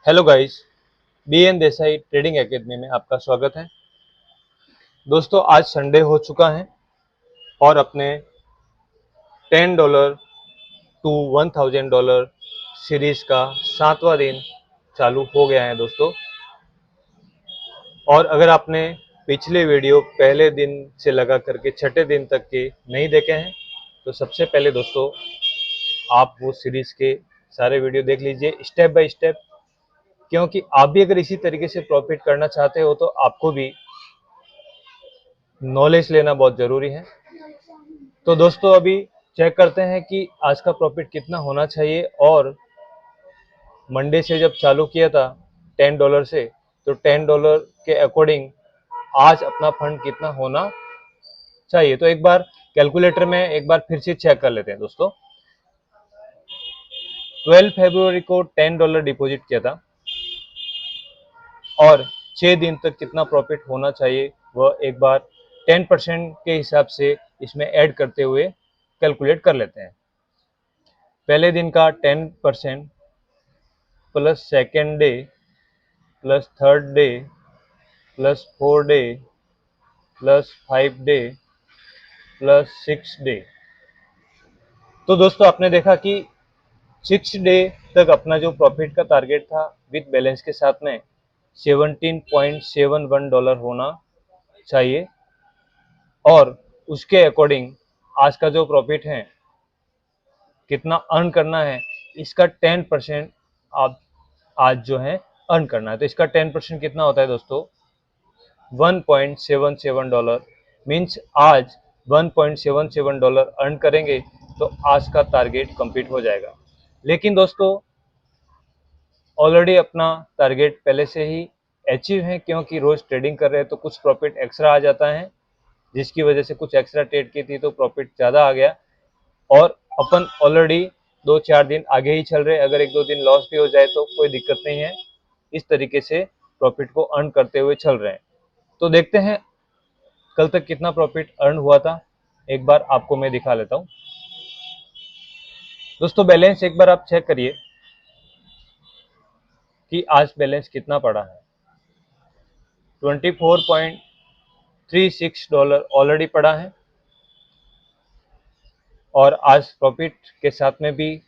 Hello guys, BN Desai trading academy में आपका स्वागत है। दोस्तों, आज संडे हो चुका है और अपने $10 टू $1000 सीरीज का 7वां दिन चालू हो गया है दोस्तों। और अगर आपने पिछले वीडियो पहले दिन से लगा करके छठे दिन तक के नहीं देखे हैं तो सबसे पहले दोस्तों आप वो सीरीज के सारे वीडियो देख लीजिए स्टेप बाय स्टेप, क्योंकि आप भी अगर इसी तरीके से प्रॉफिट करना चाहते हो तो आपको भी नॉलेज लेना बहुत जरूरी है। तो दोस्तों अभी चेक करते हैं कि आज का प्रॉफिट कितना होना चाहिए। और मंडे से जब चालू किया था $10 से, तो $10 के अकॉर्डिंग आज अपना फंड कितना होना चाहिए। तो एक बार कैलकुलेटर में एक बार फिर से चेक कर लेते हैं दोस्तों। 12 फरवरी को $10 डिपॉजिट किया था और 6 दिन तक कितना प्रॉफिट होना चाहिए वह एक बार 10% के हिसाब से इसमें ऐड करते हुए कैलकुलेट कर लेते हैं। पहले दिन का 10% plus second debt plus third debt plus 4 debt plus 5 debt plus 6 day. तो दोस्तों आपने देखा कि 6 डे तक अपना जो प्रॉफिट का टारगेट था विद बैलेंस के साथ में $17.71 होना चाहिए। और उसके अकॉर्डिंग आज का जो प्रॉफिट है कितना अर्न करना है, इसका 10% आप आज जो है अर्न करना है। तो इसका 10% कितना होता है दोस्तों, $1.77। मीन्स आज $1.77 अर्न करेंगे तो आज का टारगेट कंप्लीट हो जाएगा। लेकिन दोस्तों ऑलरेडी अपना टारगेट पहले से ही अचीव है, क्योंकि रोज ट्रेडिंग कर रहे हैं तो कुछ प्रॉफिट एक्स्ट्रा आ जाता है, जिसकी वजह से कुछ एक्स्ट्रा ट्रेड की थी तो प्रॉफिट ज़्यादा आ गया। और अपन ऑलरेडी 2-4 दिन आगे ही चल रहे, अगर 1-2 दिन लॉस भी हो जाए तो कोई दिक्कत नहीं है। इस तरीके से प्रॉफिट को अर्न करते हुए चल रहे हैं। तो देखते हैं कल तक कितना प्रॉफिट अर्न हुआ था, एक बार आपको मैं दिखा लेता हूं। दोस्तों बैलेंस एक बार आप चेक करिए कि आज बैलेंस कितना पड़ा है। $24.36 ऑलरेडी पड़ा है। और आज प्रॉफिट के साथ में भी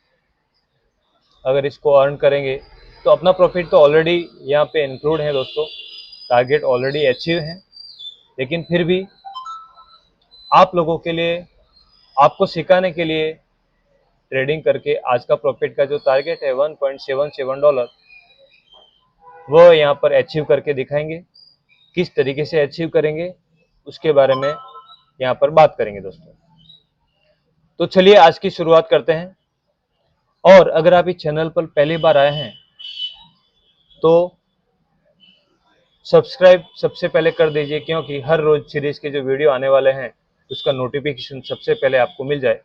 अगर इसको अर्न करेंगे तो अपना प्रॉफिट तो ऑलरेडी यहाँ पे इंक्लूड है दोस्तों, टारगेट ऑलरेडी अचीव है। लेकिन फिर भी आप लोगों के लिए, आपको सिखाने के लिए ट्रेडिंग करके आज का प्रॉफिट का जो टारगेट है $1.77 वो यहाँ पर अचीव करके दिखाएंगे। किस तरीके से अचीव करेंगे उसके बारे में यहाँ पर बात करेंगे दोस्तों। तो चलिए आज की शुरुआत करते हैं। और अगर आप इस चैनल पर पहली बार आए हैं तो सब्सक्राइब सबसे पहले कर दीजिए, क्योंकि हर रोज सीरीज के जो वीडियो आने वाले हैं उसका नोटिफिकेशन सबसे पहले आपको मिल जाए।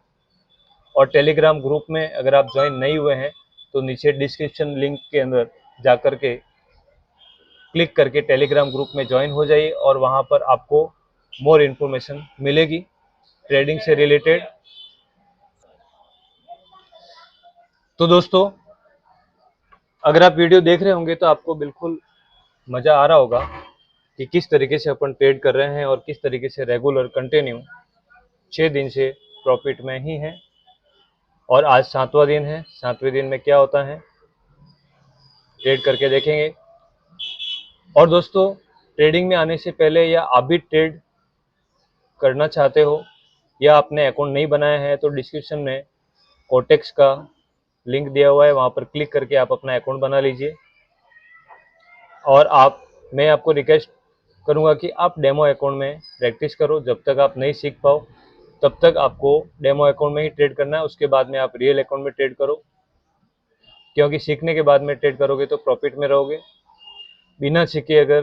और टेलीग्राम ग्रुप में अगर आप ज्वाइन नहीं हुए हैं तो नीचे डिस्क्रिप्शन लिंक के अंदर जा कर के क्लिक करके टेलीग्राम ग्रुप में ज्वाइन हो जाइए और वहां पर आपको मोर इन्फॉर्मेशन मिलेगी ट्रेडिंग से रिलेटेड। तो दोस्तों अगर आप वीडियो देख रहे होंगे तो आपको बिल्कुल मज़ा आ रहा होगा कि किस तरीके से अपन ट्रेड कर रहे हैं और किस तरीके से रेगुलर कंटिन्यू 6 दिन से प्रॉफिट में ही है। और आज 7वां दिन है, 7वें दिन में क्या होता है ट्रेड करके देखेंगे। और दोस्तों ट्रेडिंग में आने से पहले या आप भी ट्रेड करना चाहते हो या आपने अकाउंट नहीं बनाया है तो डिस्क्रिप्शन में कोटेक्स का लिंक दिया हुआ है, वहाँ पर क्लिक करके आप अपना अकाउंट बना लीजिए। और मैं आपको रिक्वेस्ट करूँगा कि आप डेमो अकाउंट में प्रैक्टिस करो। जब तक आप नहीं सीख पाओ तब तक आपको डेमो अकाउंट में ही ट्रेड करना है, उसके बाद में आप रियल अकाउंट में ट्रेड करो, क्योंकि सीखने के बाद में ट्रेड करोगे तो प्रॉफिट में रहोगे। बिना सीखे अगर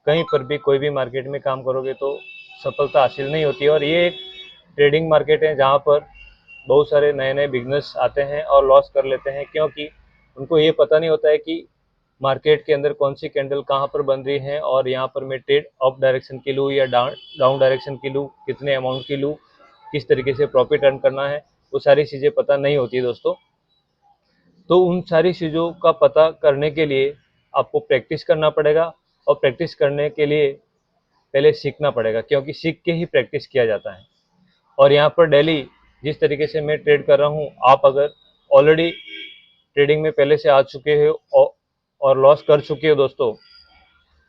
कहीं पर भी कोई भी मार्केट में काम करोगे तो सफलता हासिल नहीं होती है। और ये एक ट्रेडिंग मार्केट है जहाँ पर बहुत सारे नए नए बिजनेस आते हैं और लॉस कर लेते हैं, क्योंकि उनको ये पता नहीं होता है कि मार्केट के अंदर कौन सी कैंडल कहाँ पर बन रही है और यहाँ पर मैं ट्रेड अप डायरेक्शन की लूँ या डाउन डायरेक्शन की लूँ, कितने अमाउंट की लूँ, किस तरीके से प्रॉफिट अर्न करना है, वो सारी चीज़ें पता नहीं होती दोस्तों। तो उन सारी चीज़ों का पता करने के लिए आपको प्रैक्टिस करना पड़ेगा, और प्रैक्टिस करने के लिए पहले सीखना पड़ेगा, क्योंकि सीख के ही प्रैक्टिस किया जाता है। और यहाँ पर डेली जिस तरीके से मैं ट्रेड कर रहा हूँ, आप अगर ऑलरेडी ट्रेडिंग में पहले से आ चुके हो और लॉस कर चुके हो दोस्तों,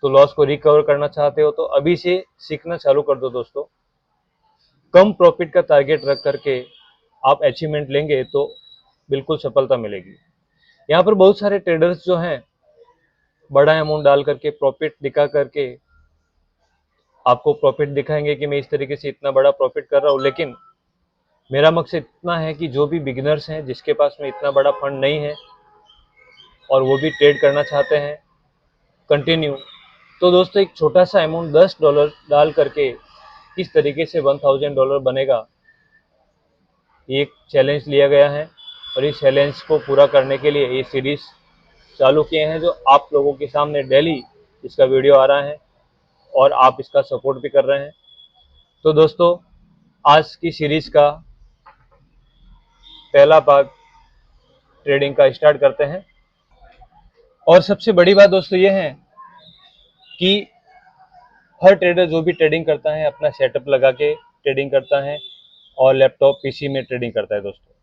तो लॉस को रिकवर करना चाहते हो तो अभी से सीखना चालू कर दो दोस्तों। कम प्रॉफिट का टारगेट रख करके आप अचीवमेंट लेंगे तो बिल्कुल सफलता मिलेगी। यहाँ पर बहुत सारे ट्रेडर्स जो हैं बड़ा अमाउंट डाल करके प्रॉफिट दिखा करके आपको प्रॉफिट दिखाएंगे कि मैं इस तरीके से इतना बड़ा प्रॉफिट कर रहा हूँ, लेकिन मेरा मकसद इतना है कि जो भी बिगिनर्स हैं, जिसके पास में इतना बड़ा फंड नहीं है और वो भी ट्रेड करना चाहते हैं कंटिन्यू, तो दोस्तों एक छोटा सा अमाउंट $10 डाल करके किस तरीके से $1000 बनेगा, ये एक चैलेंज लिया गया है। और इस चैलेंज को पूरा करने के लिए ये सीरीज चालू किए हैं, जो आप लोगों के सामने डेली इसका वीडियो आ रहा है और आप इसका सपोर्ट भी कर रहे हैं। तो दोस्तों आज की सीरीज का पहला भाग ट्रेडिंग का स्टार्ट करते हैं। और सबसे बड़ी बात दोस्तों ये है कि हर ट्रेडर जो भी ट्रेडिंग करता है अपना सेटअप लगा के ट्रेडिंग करता है और लैपटॉप पीसी में ट्रेडिंग करता है दोस्तों।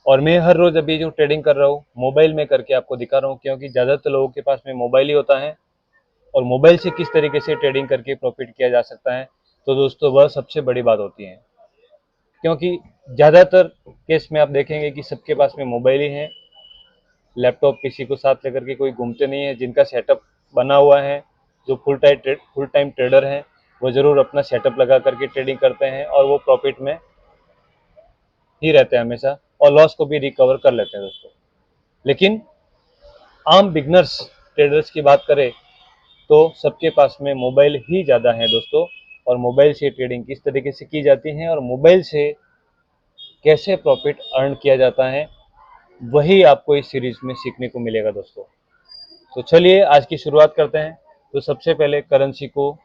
और मैं हर रोज अभी जो ट्रेडिंग कर रहा हूँ मोबाइल में करके आपको दिखा रहा हूँ, क्योंकि ज़्यादातर लोगों के पास में मोबाइल ही होता है और मोबाइल से किस तरीके से ट्रेडिंग करके प्रॉफिट किया जा सकता है, तो दोस्तों वह सबसे बड़ी बात होती है। क्योंकि ज़्यादातर केस में आप देखेंगे कि सबके पास में मोबाइल ही है, लैपटॉप पीसी को साथ लेकर के कोई घूमते नहीं है। जिनका सेटअप बना हुआ है, जो फुल टाइम ट्रेडर हैं, वो ज़रूर अपना सेटअप लगा करके ट्रेडिंग करते हैं और वो प्रॉफिट में ही रहते हैं हमेशा, और लॉस को भी रिकवर कर लेते हैं दोस्तों। लेकिन आम बिगनर्स ट्रेडर्स की बात करें तो सबके पास में मोबाइल ही ज़्यादा है दोस्तों, और मोबाइल से ट्रेडिंग किस तरीके से की जाती है और मोबाइल से कैसे प्रॉफिट अर्न किया जाता है, वही आपको इस सीरीज में सीखने को मिलेगा दोस्तों। तो चलिए आज की शुरुआत करते हैं। तो सबसे पहले करेंसी को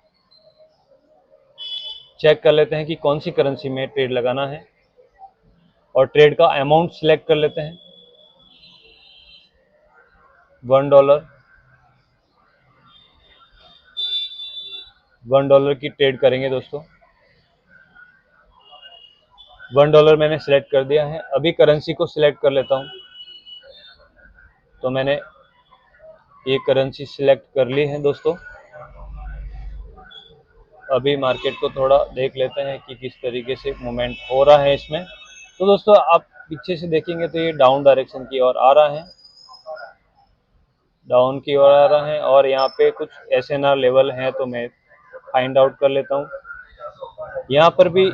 चेक कर लेते हैं कि कौन सी करेंसी में ट्रेड लगाना है, और ट्रेड का अमाउंट सिलेक्ट कर लेते हैं। $1 $1 की ट्रेड करेंगे दोस्तों। $1 मैंने सिलेक्ट कर दिया है। अभी करेंसी को सिलेक्ट कर लेता हूँ। तो मैंने ये करेंसी सिलेक्ट कर ली है दोस्तों। अभी मार्केट को थोड़ा देख लेते हैं कि किस तरीके से मूवमेंट हो रहा है इसमें। तो दोस्तों आप पीछे से देखेंगे तो ये डाउन डायरेक्शन की ओर आ रहा है, डाउन की ओर आ रहा है, और यहाँ पे कुछ SNR लेवल हैं तो मैं फाइंड आउट कर लेता हूँ। यहाँ पर भी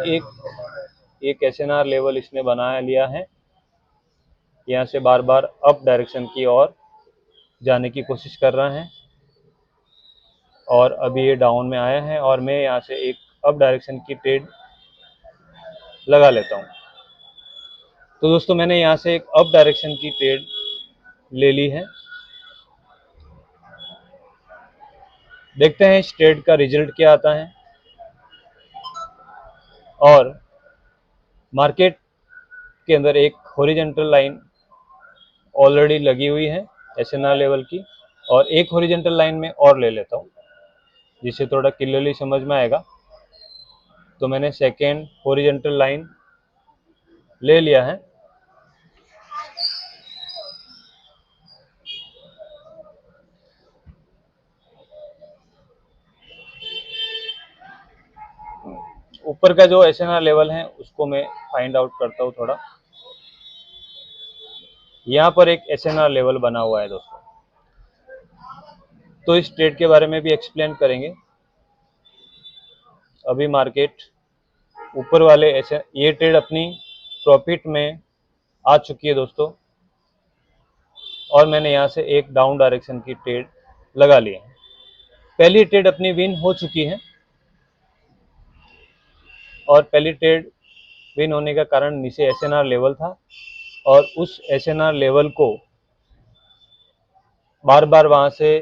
एक SNR लेवल इसने बना लिया है। यहाँ से बार बार अप डायरेक्शन की ओर जाने की कोशिश कर रहा है, और अभी ये डाउन में आया है और मैं यहाँ से एक अप डायरेक्शन की ट्रेड लगा लेता हूँ। तो दोस्तों मैंने यहाँ से एक अप डायरेक्शन की ट्रेड ले ली है। देखते हैं इस ट्रेड का रिजल्ट क्या आता है। और मार्केट के अंदर एक हॉरिजॉन्टल लाइन ऑलरेडी लगी हुई है SNR लेवल की, और एक हॉरिजॉन्टल लाइन में और ले लेता हूँ जिससे थोड़ा क्लियरली समझ में आएगा। तो मैंने सेकेंड हॉरिजॉन्टल लाइन ले लिया है। ऊपर का जो SNR लेवल है उसको मैं फाइंड आउट करता हूँ थोड़ा। यहाँ पर एक SNR लेवल बना हुआ है दोस्तों, तो इस ट्रेड के बारे में भी एक्सप्लेन करेंगे। अभी मार्केट ऊपर वाले ये ट्रेड अपनी प्रॉफिट में आ चुकी है दोस्तों, और मैंने यहाँ से एक डाउन डायरेक्शन की ट्रेड लगा ली है। पहली ट्रेड अपनी विन हो चुकी है, और पहली ट्रेड विन होने का कारण नीचे SNR लेवल था, और उस SNR लेवल को बार बार वहां से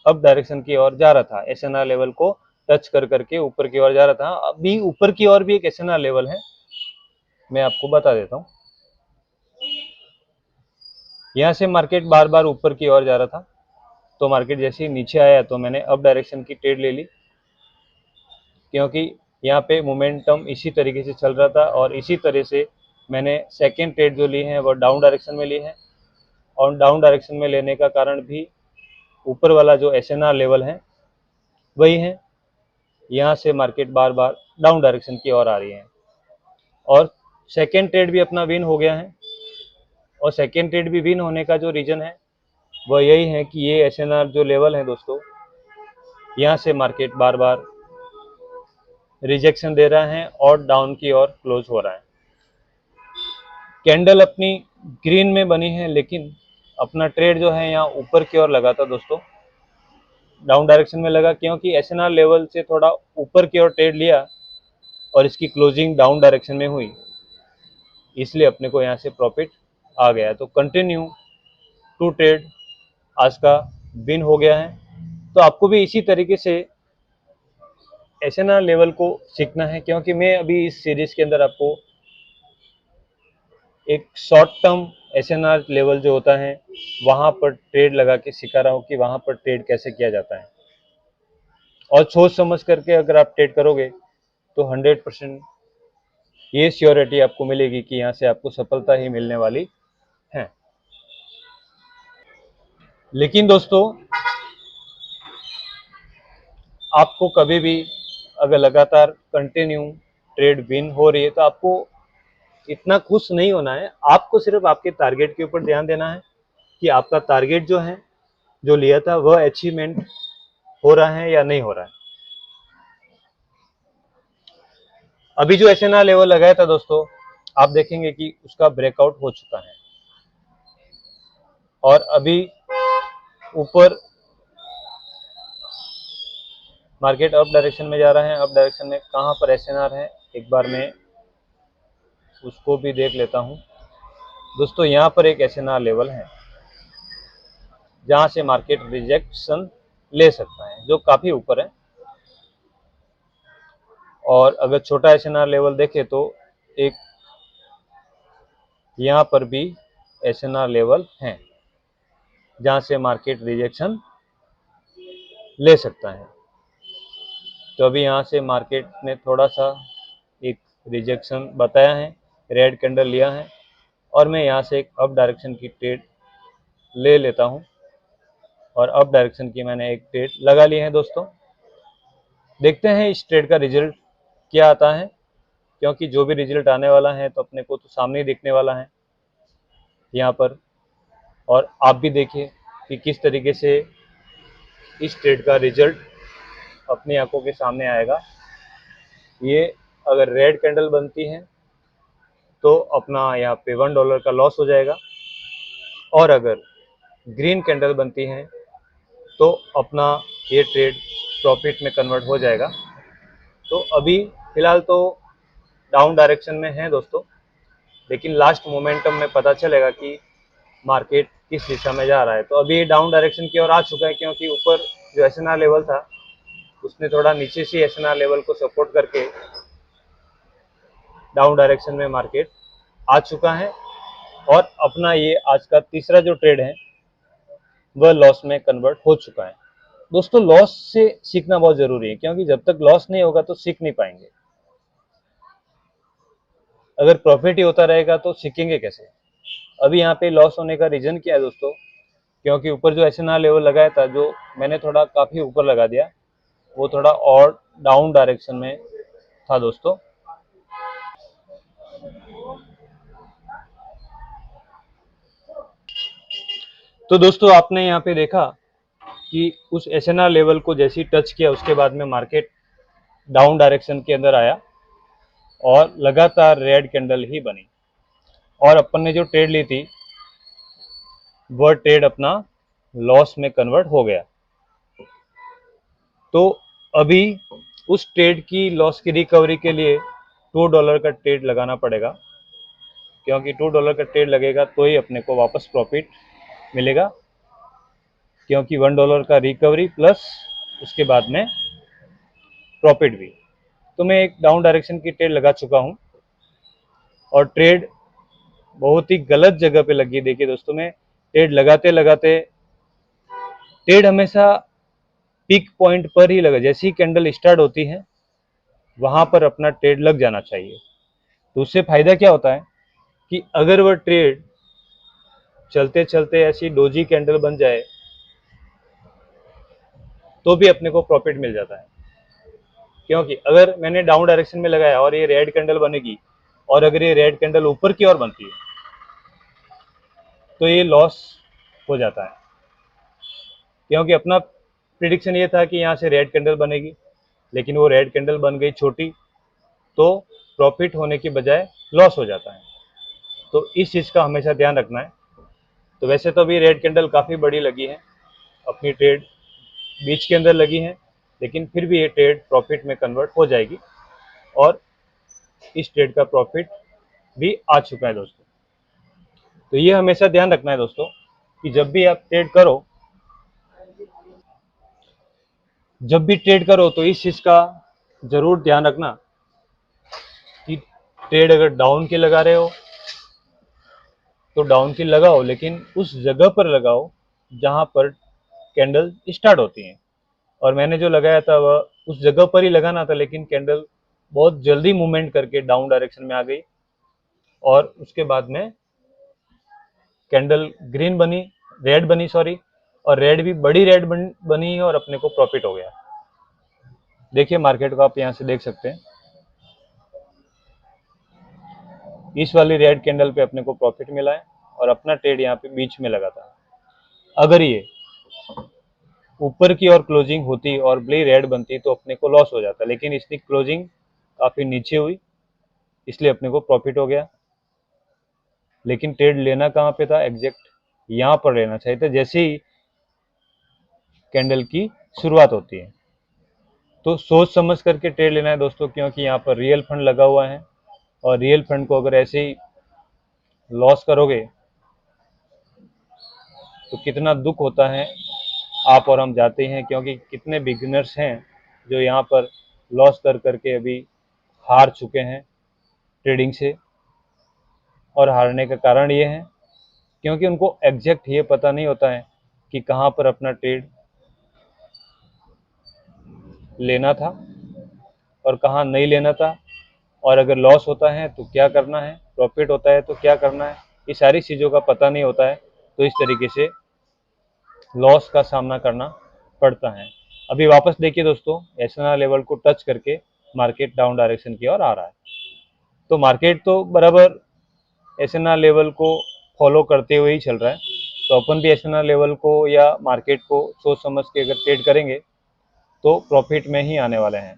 अप डायरेक्शन की ओर जा रहा था। SNR लेवल को टच कर करके ऊपर की ओर जा रहा था। अभी ऊपर की ओर भी एक SNR लेवल है, मैं आपको बता देता हूँ। यहाँ से मार्केट बार बार ऊपर की ओर जा रहा था, तो मार्केट जैसे ही नीचे आया तो मैंने अप डायरेक्शन की ट्रेड ले ली, क्योंकि यहाँ पे मोमेंटम इसी तरीके से चल रहा था। और इसी तरह से मैंने सेकेंड ट्रेड जो ली है वो डाउन डायरेक्शन में ली है, और डाउन डायरेक्शन में लेने का कारण भी ऊपर वाला जो SNR लेवल है वही है। यहाँ से मार्केट बार बार डाउन डायरेक्शन की ओर आ रही है, और सेकेंड ट्रेड भी अपना विन हो गया है। और सेकेंड ट्रेड भी विन होने का जो रीज़न है वह यही है कि ये SNR जो लेवल है दोस्तों, यहाँ से मार्केट बार बार रिजेक्शन दे रहा है और डाउन की ओर क्लोज हो रहा है। कैंडल अपनी ग्रीन में बनी है, लेकिन अपना ट्रेड जो है यहाँ ऊपर की ओर लगा था दोस्तों, डाउन डायरेक्शन में लगा, क्योंकि SNR लेवल से थोड़ा ऊपर की ओर ट्रेड लिया और इसकी क्लोजिंग डाउन डायरेक्शन में हुई, इसलिए अपने को यहाँ से प्रॉफिट आ गया। तो कंटिन्यू टू ट्रेड आज का विन हो गया है। तो आपको भी इसी तरीके से SNR लेवल को सीखना है, क्योंकि मैं अभी इस सीरीज के अंदर आपको एक शॉर्ट टर्म SNR लेवल जो होता है वहाँ पर ट्रेड लगा के सिखा रहा हूँ कि वहाँ पर ट्रेड कैसे किया जाता है। और सोच समझ करके अगर आप ट्रेड करोगे तो 100% ये श्योरिटी आपको मिलेगी कि यहाँ से आपको सफलता ही मिलने वाली है। लेकिन दोस्तों, आपको कभी भी अगर लगातार कंटिन्यू ट्रेड विन हो रही है तो आपको इतना खुश नहीं होना है। आपको सिर्फ आपके टारगेट के ऊपर ध्यान देना है कि आपका टारगेट जो है, जो लिया था, वह अचीवमेंट हो रहा है या नहीं हो रहा है। अभी जो SNR लेवल लगाया था दोस्तों, आप देखेंगे कि उसका ब्रेकआउट हो चुका है और अभी ऊपर मार्केट अप डायरेक्शन में जा रहा है। अप डायरेक्शन में कहाँ पर SNR है, एक बार मैं उसको भी देख लेता हूँ दोस्तों। यहाँ पर एक SNR लेवल है जहाँ से मार्केट रिजेक्शन ले सकता है, जो काफी ऊपर है। और अगर छोटा SNR लेवल देखे तो एक यहाँ पर भी SNR लेवल है जहाँ से मार्केट रिजेक्शन ले सकता है। तो अभी यहाँ से मार्केट ने थोड़ा सा एक रिजेक्शन बताया है, रेड कैंडल लिया है, और मैं यहाँ से एक अप डायरेक्शन की ट्रेड ले लेता हूँ। और अप डायरेक्शन की मैंने एक ट्रेड लगा ली है दोस्तों। देखते हैं इस ट्रेड का रिजल्ट क्या आता है, क्योंकि जो भी रिजल्ट आने वाला है तो अपने को तो सामने ही दिखने वाला है यहाँ पर। और आप भी देखिए कि किस तरीके से इस ट्रेड का रिजल्ट अपनी आंखों के सामने आएगा। ये अगर रेड कैंडल बनती है तो अपना यहाँ पे $1 का लॉस हो जाएगा, और अगर ग्रीन कैंडल बनती है तो अपना ये ट्रेड प्रॉफिट में कन्वर्ट हो जाएगा। तो अभी फिलहाल तो डाउन डायरेक्शन में है दोस्तों, लेकिन लास्ट मोमेंटम में पता चलेगा कि मार्केट किस दिशा में जा रहा है। तो अभी डाउन डायरेक्शन की ओर आ चुका है, क्योंकि ऊपर जो SNR लेवल था उसने थोड़ा नीचे से SNR लेवल को सपोर्ट करके डाउन डायरेक्शन में मार्केट आ चुका है। और अपना ये आज का तीसरा जो ट्रेड है वह लॉस में कन्वर्ट हो चुका है। दोस्तों, लॉस से सीखना बहुत जरूरी है, क्योंकि जब तक लॉस नहीं होगा तो सीख नहीं पाएंगे। अगर प्रॉफिट ही होता रहेगा तो सीखेंगे कैसे। अभी यहाँ पे लॉस होने का रीजन क्या है दोस्तों, क्योंकि ऊपर जो SNR लेवल लगाया था, जो मैंने थोड़ा काफी ऊपर लगा दिया, वो थोड़ा और डाउन डायरेक्शन में था दोस्तों। तो दोस्तों, आपने यहाँ पे देखा कि उस SNR लेवल को जैसे ही टच किया उसके बाद में मार्केट डाउन डायरेक्शन के अंदर आया और लगातार रेड कैंडल ही बनी, और अपन ने जो ट्रेड ली थी वह ट्रेड अपना लॉस में कन्वर्ट हो गया। तो अभी उस ट्रेड की लॉस की रिकवरी के लिए $2 का ट्रेड लगाना पड़ेगा, क्योंकि $2 का ट्रेड लगेगा तो ही अपने को वापस प्रॉफिट मिलेगा, क्योंकि $1 का रिकवरी प्लस उसके बाद में प्रॉफिट भी। तो मैं एक डाउन डायरेक्शन की ट्रेड लगा चुका हूं, और ट्रेड बहुत ही गलत जगह पे लगी। देखिए दोस्तों, मैं ट्रेड लगाते लगाते ट्रेड हमेशा पीक पॉइंट पर ही लगा, जैसी कैंडल स्टार्ट होती है वहां पर अपना ट्रेड लग जाना चाहिए। तो उससे फायदा क्या होता है कि अगर वह ट्रेड चलते चलते ऐसी डोजी कैंडल बन जाए तो भी अपने को प्रॉफिट मिल जाता है। क्योंकि अगर मैंने डाउन डायरेक्शन में लगाया और ये रेड कैंडल बनेगी और अगर ये रेड कैंडल ऊपर की ओर बनती है तो ये लॉस हो जाता है, क्योंकि अपना प्रिडिक्शन ये था कि यहाँ से रेड कैंडल बनेगी, लेकिन वो रेड कैंडल बन गई छोटी, तो प्रॉफिट होने की बजाय लॉस हो जाता है। तो इस चीज़ का हमेशा ध्यान रखना है। तो वैसे तो अभी रेड कैंडल काफ़ी बड़ी लगी है, अपनी ट्रेड बीच के अंदर लगी है, लेकिन फिर भी ये ट्रेड प्रॉफिट में कन्वर्ट हो जाएगी और इस ट्रेड का प्रॉफिट भी आ चुका है दोस्तों। तो ये हमेशा ध्यान रखना है दोस्तों कि जब भी ट्रेड करो तो इस चीज़ का ज़रूर ध्यान रखना कि ट्रेड अगर डाउन की लगा रहे हो तो डाउन की लगाओ, लेकिन उस जगह पर लगाओ जहां पर कैंडल स्टार्ट होती हैं। और मैंने जो लगाया था वह उस जगह पर ही लगाना था, लेकिन कैंडल बहुत जल्दी मूवमेंट करके डाउन डायरेक्शन में आ गई और उसके बाद में कैंडल ग्रीन बनी, रेड बनी सॉरी, और रेड भी बड़ी रेड बनी और अपने को प्रॉफिट हो गया। देखिए मार्केट को आप यहाँ से देख सकते हैं, इस वाली रेड कैंडल पे अपने को प्रॉफिट मिला है और अपना ट्रेड यहाँ पे बीच में लगा था। अगर ये ऊपर की ओर क्लोजिंग होती और बड़ी रेड बनती तो अपने को लॉस हो जाता, लेकिन इसकी क्लोजिंग काफ़ी नीचे हुई इसलिए अपने को प्रॉफिट हो गया। लेकिन ट्रेड लेना कहाँ पे था, एग्जैक्ट यहाँ पर लेना चाहिए था जैसे ही कैंडल की शुरुआत होती है। तो सोच समझ करके ट्रेड लेना है दोस्तों, क्योंकि यहाँ पर रियल फंड लगा हुआ है और रियल फंड को अगर ऐसे ही लॉस करोगे तो कितना दुख होता है आप और हम जाते हैं, क्योंकि कितने बिगिनर्स हैं जो यहाँ पर लॉस कर करके अभी हार चुके हैं ट्रेडिंग से। और हारने का कारण ये है क्योंकि उनको एग्जैक्ट ये पता नहीं होता है कि कहाँ पर अपना ट्रेड लेना था और कहाँ नहीं लेना था, और अगर लॉस होता है तो क्या करना है, प्रॉफिट होता है तो क्या करना है, ये सारी चीज़ों का पता नहीं होता है। तो इस तरीके से लॉस का सामना करना पड़ता है। अभी वापस देखिए दोस्तों, एसएनआर लेवल को टच करके मार्केट डाउन डायरेक्शन की ओर आ रहा है। तो मार्केट तो बराबर एसएनआर लेवल को फॉलो करते हुए ही चल रहा है, तो अपन भी एसएनआर लेवल को या मार्केट को सोच समझ के अगर ट्रेड करेंगे तो प्रॉफिट में ही आने वाले हैं।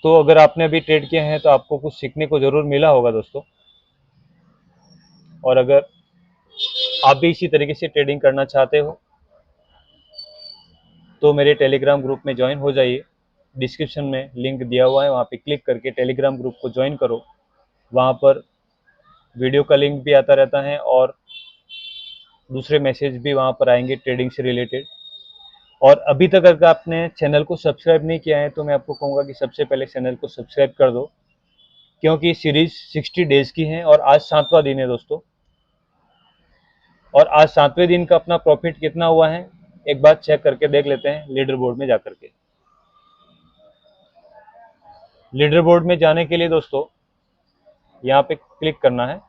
तो अगर आपने अभी ट्रेड किया है तो आपको कुछ सीखने को ज़रूर मिला होगा दोस्तों। और अगर आप भी इसी तरीके से ट्रेडिंग करना चाहते हो तो मेरे टेलीग्राम ग्रुप में ज्वाइन हो जाइए। डिस्क्रिप्शन में लिंक दिया हुआ है, वहाँ पे क्लिक करके टेलीग्राम ग्रुप को ज्वाइन करो। वहाँ पर वीडियो का लिंक भी आता रहता है और दूसरे मैसेज भी वहाँ पर आएंगे ट्रेडिंग से रिलेटेड। और अभी तक अगर आपने चैनल को सब्सक्राइब नहीं किया है तो मैं आपको कहूँगा कि सबसे पहले चैनल को सब्सक्राइब कर दो, क्योंकि सीरीज 60 डेज की है और आज 7वां दिन है दोस्तों। और आज 7वें दिन का अपना प्रॉफिट कितना हुआ है एक बार चेक करके देख लेते हैं लीडर बोर्ड में जाकर के। लीडर बोर्ड में जाने के लिए दोस्तों यहाँ पे क्लिक करना है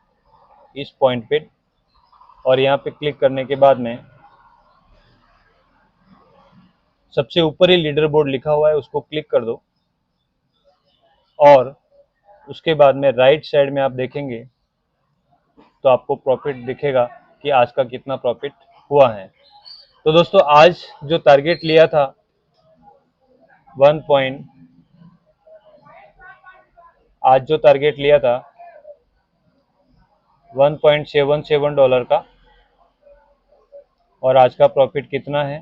इस पॉइंट पे, और यहाँ पे क्लिक करने के बाद में सबसे ऊपर ही लीडर बोर्ड लिखा हुआ है उसको क्लिक कर दो। और उसके बाद में राइट साइड में आप देखेंगे तो आपको प्रॉफिट दिखेगा कि आज का कितना प्रॉफिट हुआ है। तो दोस्तों आज जो टारगेट लिया था 1 पॉइंट आज जो टारगेट लिया था $1.77 का, और आज का प्रॉफिट कितना है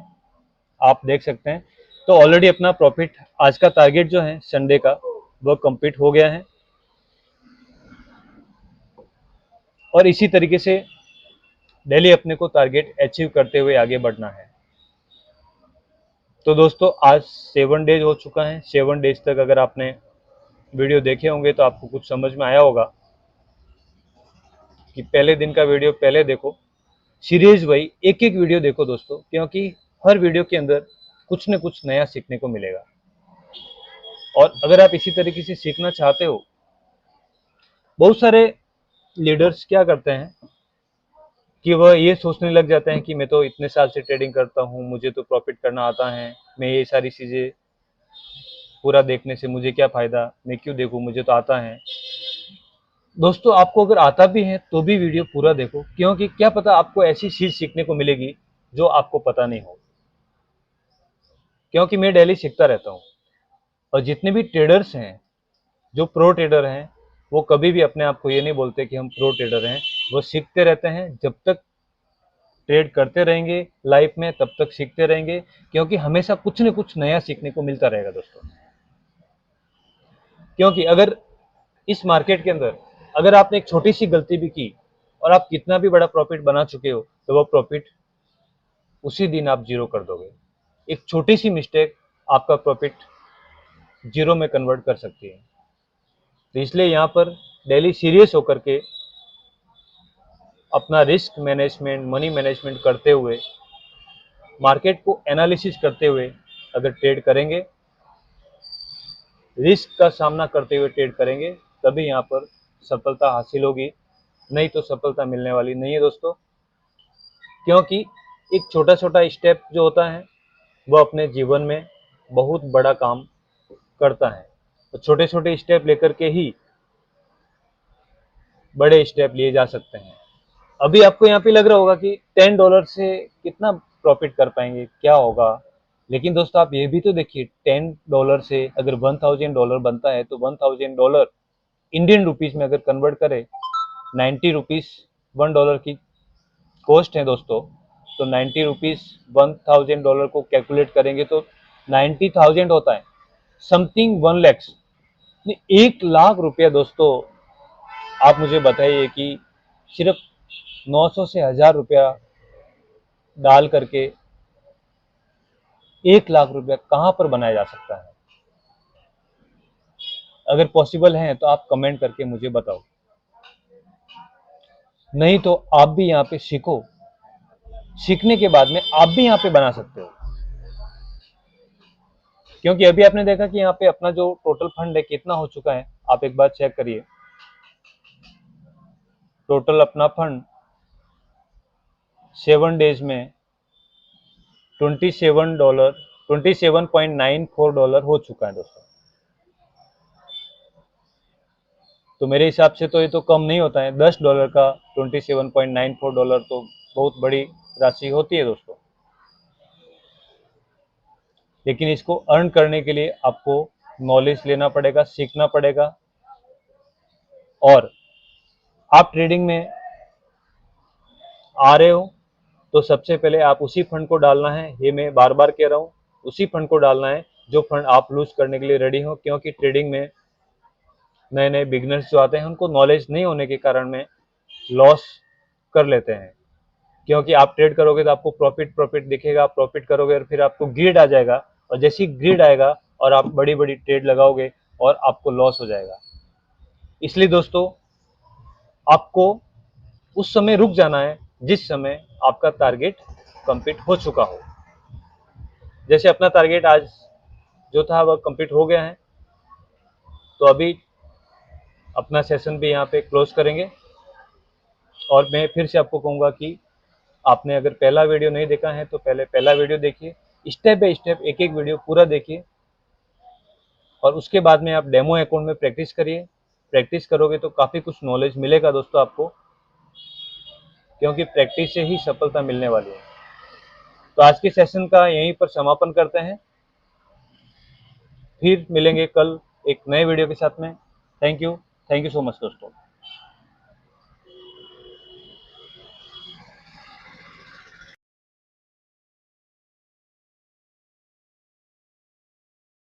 आप देख सकते हैं। तो ऑलरेडी अपना प्रॉफिट आज का टारगेट जो है संडे का वो कंप्लीट हो गया है। और इसी तरीके से डेली अपने को टारगेट अचीव करते हुए आगे बढ़ना है। तो दोस्तों आज 7 डेज हो चुका है। 7 डेज तक अगर आपने वीडियो देखे होंगे तो आपको कुछ समझ में आया होगा कि पहले दिन का वीडियो पहले देखो सीरीज वाइज एक एक वीडियो देखो दोस्तों, क्योंकि हर वीडियो के अंदर कुछ न कुछ नया सीखने को मिलेगा। और अगर आप इसी तरीके से सीखना चाहते हो, बहुत सारे लीडर्स क्या करते हैं कि वह ये सोचने लग जाते हैं कि मैं तो इतने साल से ट्रेडिंग करता हूँ, मुझे तो प्रॉफिट करना आता है, मैं ये सारी चीज़ें पूरा देखने से मुझे क्या फ़ायदा, मैं क्यों देखूँ, मुझे तो आता है। दोस्तों आपको अगर आता भी है तो भी वीडियो पूरा देखो, क्योंकि क्या पता आपको ऐसी चीज़ सीखने को मिलेगी जो आपको पता नहीं हो। क्योंकि मैं डेली सीखता रहता हूँ, और जितने भी ट्रेडर्स हैं, जो प्रो ट्रेडर हैं, वो कभी भी अपने आप को ये नहीं बोलते कि हम प्रो ट्रेडर हैं। वो सीखते रहते हैं, जब तक ट्रेड करते रहेंगे लाइफ में तब तक सीखते रहेंगे, क्योंकि हमेशा कुछ न कुछ नया सीखने को मिलता रहेगा दोस्तों। क्योंकि अगर इस मार्केट के अंदर अगर आपने एक छोटी सी गलती भी की और आप कितना भी बड़ा प्रॉफिट बना चुके हो, तो वो प्रॉफिट उसी दिन आप जीरो कर दोगे। एक छोटी सी मिस्टेक आपका प्रॉफिट जीरो में कन्वर्ट कर सकती है। तो इसलिए यहाँ पर डेली सीरियस होकर के अपना रिस्क मैनेजमेंट, मनी मैनेजमेंट करते हुए, मार्केट को एनालिसिस करते हुए अगर ट्रेड करेंगे, रिस्क का सामना करते हुए ट्रेड करेंगे, तभी यहाँ पर सफलता हासिल होगी, नहीं तो सफलता मिलने वाली नहीं है दोस्तों। क्योंकि एक छोटा छोटा स्टेप जो होता है वो अपने जीवन में बहुत बड़ा काम करता है। तो छोटे छोटे स्टेप लेकर के ही बड़े स्टेप लिए जा सकते हैं। अभी आपको यहाँ पे लग रहा होगा कि $10 से कितना प्रॉफिट कर पाएंगे, क्या होगा। लेकिन दोस्तों आप ये भी तो देखिए, $10 से अगर $1000 बनता है तो $1000 इंडियन रुपीज में अगर कन्वर्ट करें, 90 रुपीज $1 की कॉस्ट है दोस्तों। तो 90 रुपीज $1000 को कैलकुलेट करेंगे तो 90,000 होता है, समथिंग 1 लाख, 1 लाख रुपया दोस्तों। आप मुझे बताइए कि सिर्फ 900 से 1000 रुपया डाल करके 1 लाख रुपया कहाँ पर बनाया जा सकता है। अगर पॉसिबल है तो आप कमेंट करके मुझे बताओ, नहीं तो आप भी यहाँ पे सीखो, सीखने के बाद में आप भी यहाँ पे बना सकते हो। क्योंकि अभी आपने देखा कि यहाँ पे अपना जो टोटल फंड है कितना हो चुका है, आप एक बार चेक करिए। टोटल अपना फंड 7 डेज में $27.94 हो चुका है दोस्तों। तो मेरे हिसाब से तो ये तो कम नहीं होता है, $10 का $27.94 तो बहुत बड़ी राशि होती है दोस्तों। लेकिन इसको अर्न करने के लिए आपको नॉलेज लेना पड़ेगा, सीखना पड़ेगा। और आप ट्रेडिंग में आ रहे हो तो सबसे पहले आप उसी फंड को डालना है, ये मैं बार बार कह रहा हूँ, उसी फंड को डालना है जो फंड आप लूज करने के लिए रेडी हो। क्योंकि ट्रेडिंग में नए नए बिगनर्स जो आते हैं उनको नॉलेज नहीं होने के कारण में लॉस कर लेते हैं। क्योंकि आप ट्रेड करोगे तो आपको प्रॉफिट प्रॉफिट दिखेगा, आप प्रॉफिट करोगे और फिर आपको ग्रीड आ जाएगा, और जैसी ग्रीड आएगा और आप बड़ी बड़ी ट्रेड लगाओगे और आपको लॉस हो जाएगा। इसलिए दोस्तों आपको उस समय रुक जाना है जिस समय आपका टारगेट कंप्लीट हो चुका हो। जैसे अपना टारगेट आज जो था वह कंप्लीट हो गया है, तो अभी अपना सेशन भी यहाँ पे क्लोज करेंगे। और मैं फिर से आपको कहूँगा कि आपने अगर पहला वीडियो नहीं देखा है तो पहले पहला वीडियो देखिए, स्टेप बाय स्टेप एक एक वीडियो पूरा देखिए, और उसके बाद में आप डेमो अकाउंट में प्रैक्टिस करिए। प्रैक्टिस करोगे तो काफ़ी कुछ नॉलेज मिलेगा दोस्तों आपको, क्योंकि प्रैक्टिस से ही सफलता मिलने वाली है। तो आज के सेशन का यहीं पर समापन करते हैं, फिर मिलेंगे कल एक नए वीडियो के साथ में। थैंक यू सो मच दोस्तों।